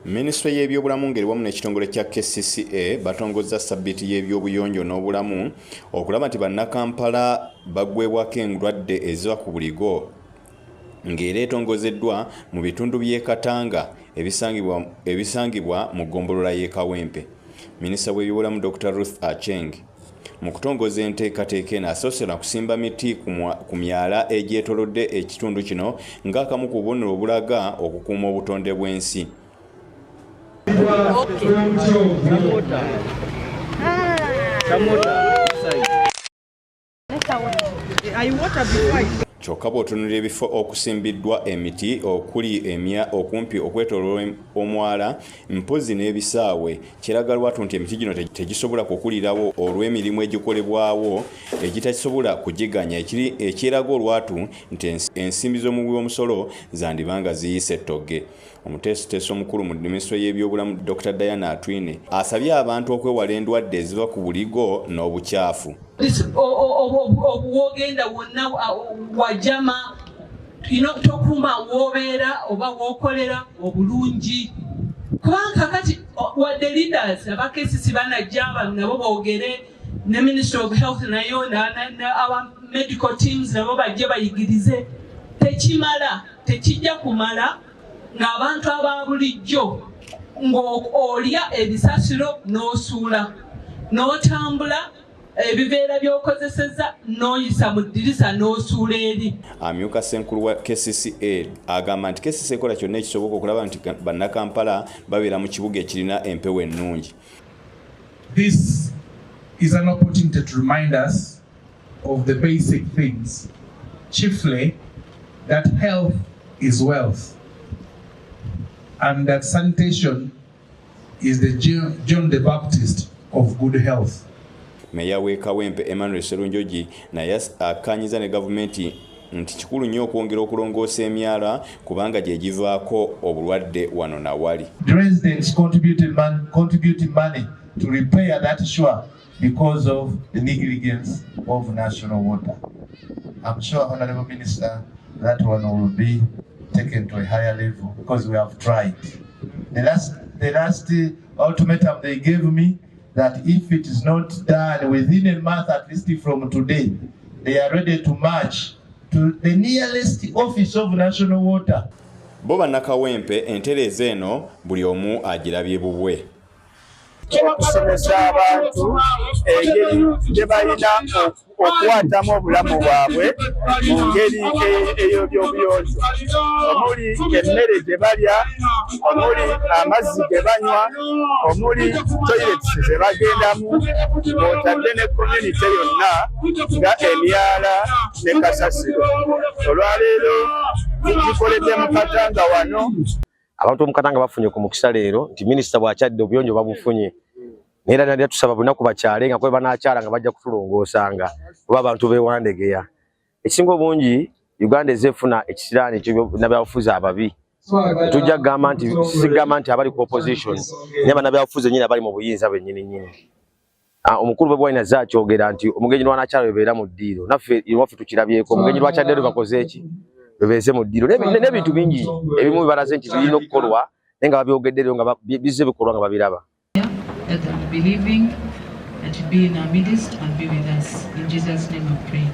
Minisitule y'ebyobulamu ngeri wamu n'ekitongole kya KCCA batongozza sabbiiti y'ebyobuyonjo n'obulamu okulaba nti bannakampala baggwebwako endwadde eziva ku buligo ng'era etongozeddwa mu bitundu by'e Katanga ebisangibwa mu ggombolola y'e Kawempe. Minisita w'ebyobulamu Dr. Ruth Acheng mu kutongoza enteekateeka eno asoosera kusimba miti ku myala egyetoolodde ekitundu kino ng'akamu ku bubonero obulaga okukuuma obutonde bw'ensi. Kyokka bw'otunuulira ebifo okusimbiddwa emiti okumpi okwetooloola omwala mpozi n'ebisaawe kiraga lwatu nti emiti gino tegisobola kukulirawo olw'emirimu egikolebwawo egitasobola kugiganya ekiraga olwatu nti ensimbi z'omuwi w'omusolo zandibanga ziyise ettogge. Omuteesiteesi omukulu mu minisitule y'ebyobulamu Dr. Diana Atwine asabye abantu okwewala endwadde eziva ku buligo n'obukyafu. Obwogenda wonna wajama tokuuma w'obeera oba w'okolera obulungi kubanga kati wadde leaders aba KCCA banajja nabo boogere ne Ministry of Health nayo our medical teams nabo bajje bayigirize tekijja kumala ng'abantu aba bulijjo ng'olya ebisasiro n'osuula n'otambula ebiveera by'okozesezza n'oyisa mu ddirisa n'osuula eri. Amyuka Ssenkulu wa KCCA agamba nti KCCA ekola kyonna ekisoboka okulaba nti bannakampala babeera mu kibuga ekirina empewo ennungi. This is an opportunity to remind us of the basic things, chiefly that health is wealth and that sanitation is the John the Baptist of good health. Meya w'e Kawempe Emmanuel Serunjogi naye akkanyiza ne gavumenti nti kikulu nnyo okwongera okulongoosa emyala kubanga gye givaako obulwadde wano na wali. The residents contributed money to repair that shore because of the negligence of national water. I'm sure, Honorable Minister, that one will be taken to a higher level because we have tried. The last ultimatum they gave me that if it is not done within a month, at least from today, they are ready to march to the nearest office of national water. Bo bannakawempe entereeza eno buli omu agirabye bubwe. Okusomesa abantu engeri gye balina okukwatamu obulamu bwabwe mu ngeri ey'ebyobuyonjo omuli emmere gye balya, omuli amazzi ge banywa, omuli toilets ze bagendamu, otadde ne community yonna nga emyala ne kasasiro. Olwaleero gikoledde mu Katanga wano. Abantu mu Katanga bafunye ku mukisa leero nti minisita bw'akyadde obuyonjo babufunye. Neera nali tusaba bunaku bakyale nga kwe banaakyala nga bajja kutulongoosanga oba abantu beewandegeya. Ekisinga obungi Uganda ezefuna ekisiraani n'abyabufuzi ababi. Tujja kugamba nti sigamba nti abali ku opposition naye bannabyabufuzi nyine abali mu buyinza bennyini. Omukulu bwe bwalina zaakyogera nti omugenyi lwanakyala bebeera mu ddiiro. Naffe iwaffe tukirabyeko omugenyi lwakyaddeero bakoze eki bebeeze mu ddiiro n'ebintu bingi ebimu bibalaze nti birina okukolwa naye nga babyogeddereyo nga bizze bikolwa nga babiraba. That they will be living and to be in our midst and be with us. In Jesus' name I pray.